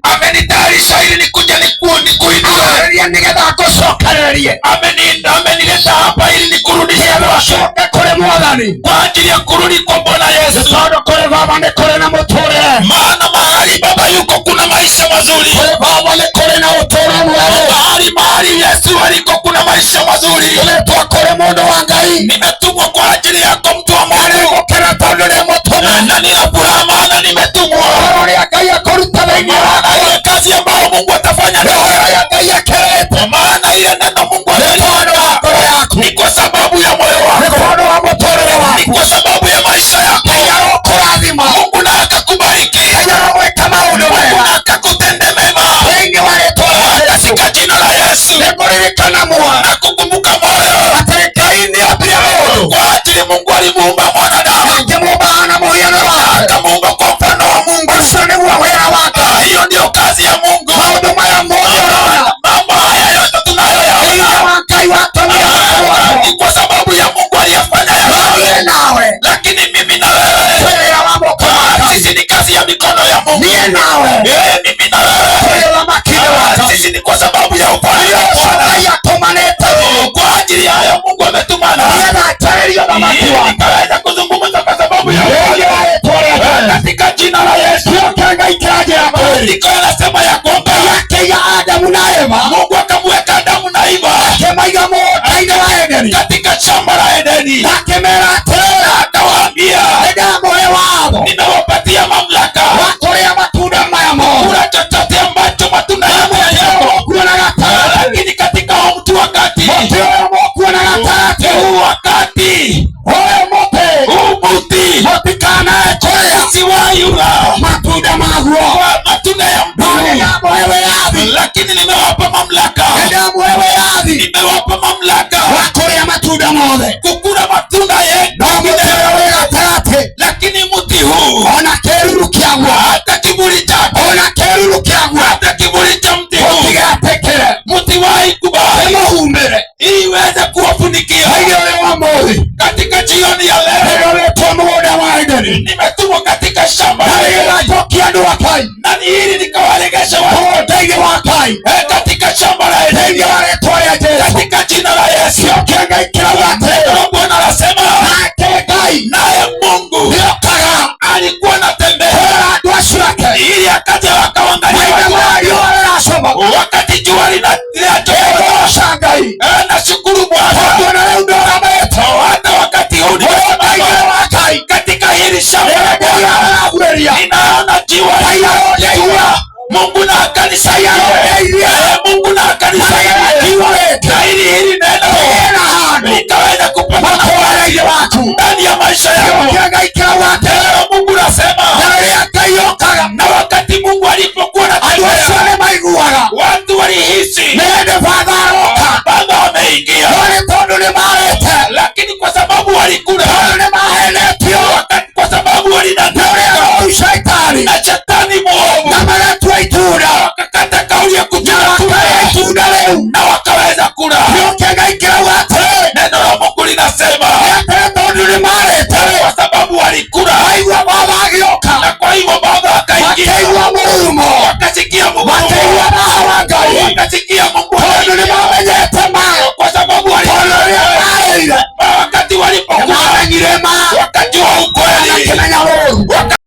amenitayarisha ili nikuje nikuinue, amenileta hapa ili nikurudishe kwa ajili ya kurudi kwa Bwana Yesu. Maana mahali Baba yuko kuna maisha mazuri, mahali Yesu aliko kuna maisha mazuri. Nimetumwa kwa ajili yako mtu wa Mungu, na nina furaha maana nimetumwa. Ile kazi ambayo Mungu atafanya maana ile neno Mungu atafanya ni kwa sababu ya moyo wako, ni kwa sababu ya maisha yako. Mungu na akakubariki, Mungu na akakutende mema katika jina la Yesu. Nakukumbuka moyo kwa ajili Mungu alimuumba mwanadamu, akamuumba kwa mfano wa Mungu. Hiyo ndio kazi ya Mungu. Mambo haya yote tunayoyaona ni kwa sababu ya Mungu aliyefanya yote. Lakini mimi na wewe, sisi ni kazi ya mikono ya Mungu. Mimi na wewe, sisi ni kwa sababu ya upendo kwa ajili ya hayo Mungu ametumana. Nikaweza kuzungumza kwa sababu ya katika jina la Yesu. Maandiko yanasema ya kwamba Mungu akamweka Adamu na Eva katika shamba la Edeni, akawaambia nimewapatia mamlaka kula chochote ambacho matunda yako yako, lakini katika mtu wakati matunda ya mtu, lakini nimewapa mamlaka, kukula matunda yetu, lakini mti huu hata kivuli chake, hata kivuli cha mti huu mtiwahi kubali iweze kuwafunikia. Katika jioni ya leo nimetumwa katika shamba na ili nikawalegesha watu katika shamba la Edeni katika jina la Yesu. Bwana anasema naye Mungu alikuwa anatembea ili akaja wakaangalia wakati jua linachomoza. Nashukuru Bwana hata wakati huu katika hili shamba ninaona jua. Mungu na akanisaidia, Mungu na akanisaidia na hili neno nikaweza kupata ndani ya maisha yangu. Mungu nasema na wakati Mungu alipokuwa na watu walihisi Baba wameingia